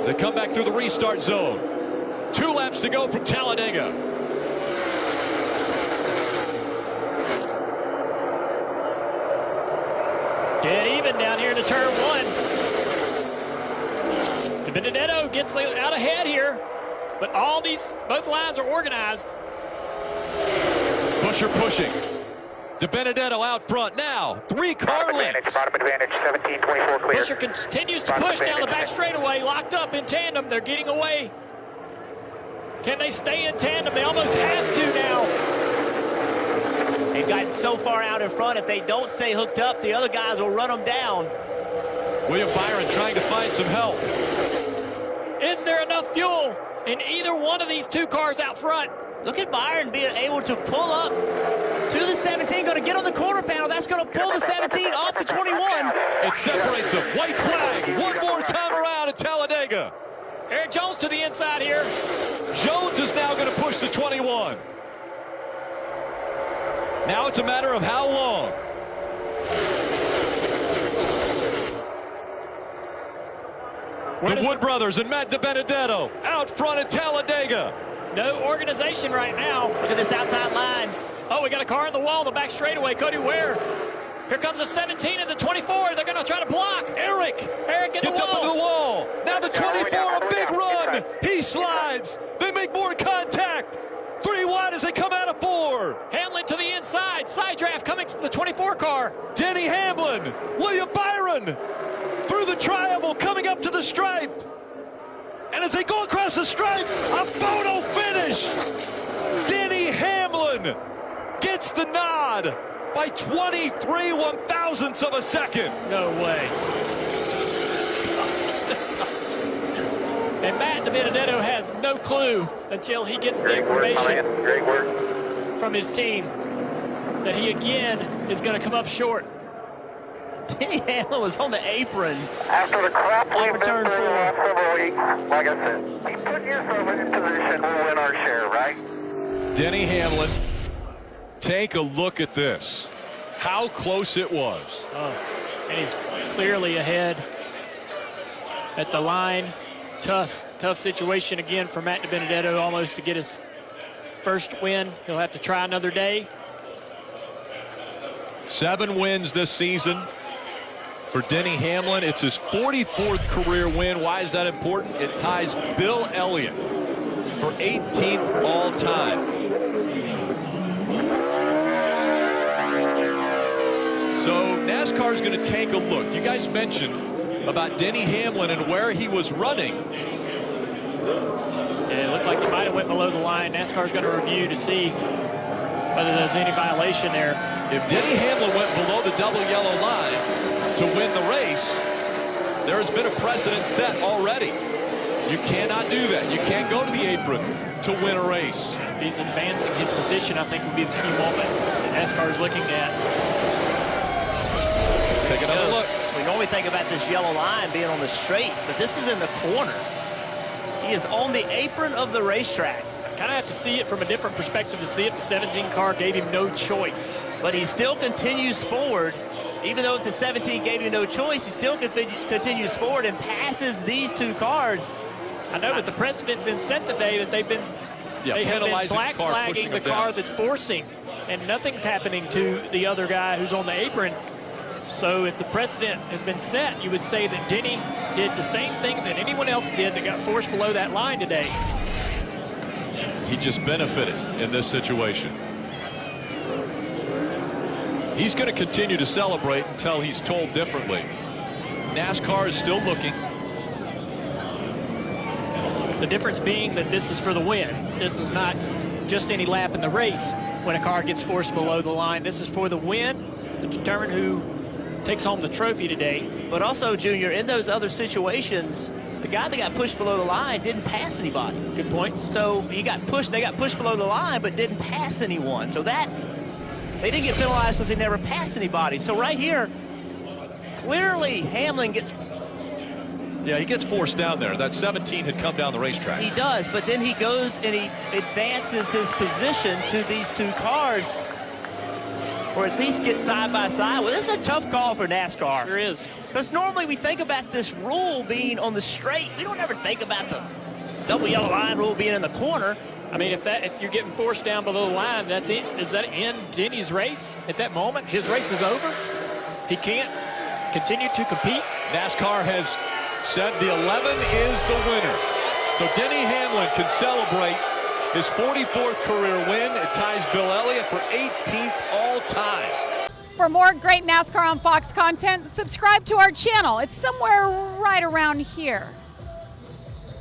They come back through the restart zone. 2 laps to go from Talladega. Dead even down here to turn 1. Benedetto gets out ahead here, but both lines are organized. Busher pushing. Benedetto out front now. 3-car lengths. Bottom advantage, 17, 24 clear. Busher continues to push down the back straightaway, locked up in tandem. They're getting away. Can they stay in tandem? They almost have to now. They've gotten so far out in front, if they don't stay hooked up, the other guys will run them down. William Byron trying to find some help. Is there enough fuel in either one of these 2 cars out front? Look at Byron being able to pull up to the 17, going to get on the quarter panel. That's going to pull the 17 off the 21. It separates them. White flag. One more time around at Talladega. Eric Jones to the inside here. Jones is now going to push the 21. Now it's a matter of how long. The Wood brothers and Matt Benedetto out front at Talladega. No organization right now. Look at this outside line. Oh, we got a car in the wall, the back straightaway. Cody Ware. Here comes the 17 and the 24. They're going to try to block. Eric in gets the up into the wall. Now the 24, a big run. He slides. They make more contact. 3 wide as they come out of 4. Hamlin to the inside. Side draft coming from the 24 car. Denny Hamlin. William Byron through the triangle coming up to the stripe. And as they go across the stripe, a photo finish. Denny Hamlin gets the nod by 23 one-thousandths of a second. No way. And Matt Benedetto has no clue until he gets the information from his team that he again is going to come up short. Denny Hamlin was on the apron. After the crap we've been turn through the 4. last several weeks, like I said, keep putting yourself in position, we'll win our share, right? Denny Hamlin, take a look at this. How close it was. Oh, and he's clearly ahead at the line. Tough situation again for Matt Benedetto, almost to get his first win. He'll have to try another day. 7 wins this season for Denny Hamlin. It's his 44th career win. Why is that important? It ties Bill Elliott for 18th all time. So NASCAR is going to take a look. You guys mentioned about Denny Hamlin and where he was running. Yeah, it looked like he might have went below the line. NASCAR's going to review to see whether there's any violation there. If Denny Hamlin went below the double yellow line to win the race, there has been a precedent set already. You cannot do that. You can't go to the apron to win a race. If he's advancing his position, I think would be the key moment that NASCAR is looking at. Take another look. We normally think about this yellow line being on the straight, but this is in the corner. He is on the apron of the racetrack. Kind of have to see it from a different perspective to see if the 17 car gave him no choice. But he still continues forward. Even though if the 17 gave him no choice, he still continues forward and passes these 2 cars. I know, but the precedent's been set today that they have been black flagging the car that's forcing, and nothing's happening to the other guy who's on the apron. So if the precedent has been set, you would say that Denny did the same thing that anyone else did that got forced below that line today. He just benefited in this situation. He's going to continue to celebrate until he's told differently. NASCAR is still looking. The difference being that this is for the win. This is not just any lap in the race when a car gets forced below the line. This is for the win to determine who takes home the trophy today. But also, Junior, in those other situations, the guy that got pushed below the line didn't pass anybody. Good point. So they got pushed below the line, but didn't pass anyone. So that, they didn't get penalized because they never passed anybody. So right here, clearly Hamlin gets... Yeah, he gets forced down there. That 17 had come down the racetrack. He does, but then he goes and he advances his position to these 2 cars, or at least get side by side. Well, this is a tough call for NASCAR. Sure is. Because normally we think about this rule being on the straight. We don't ever think about the double yellow line rule being in the corner. I mean, if you're getting forced down below the line, that's it. Does that end Denny's race at that moment? His race is over. He can't continue to compete. NASCAR has said the 11 is the winner. So Denny Hamlin can celebrate his 44th career win. It ties Bill Elliott for 18th all-time. For more great NASCAR on Fox content, subscribe to our channel. It's somewhere right around here.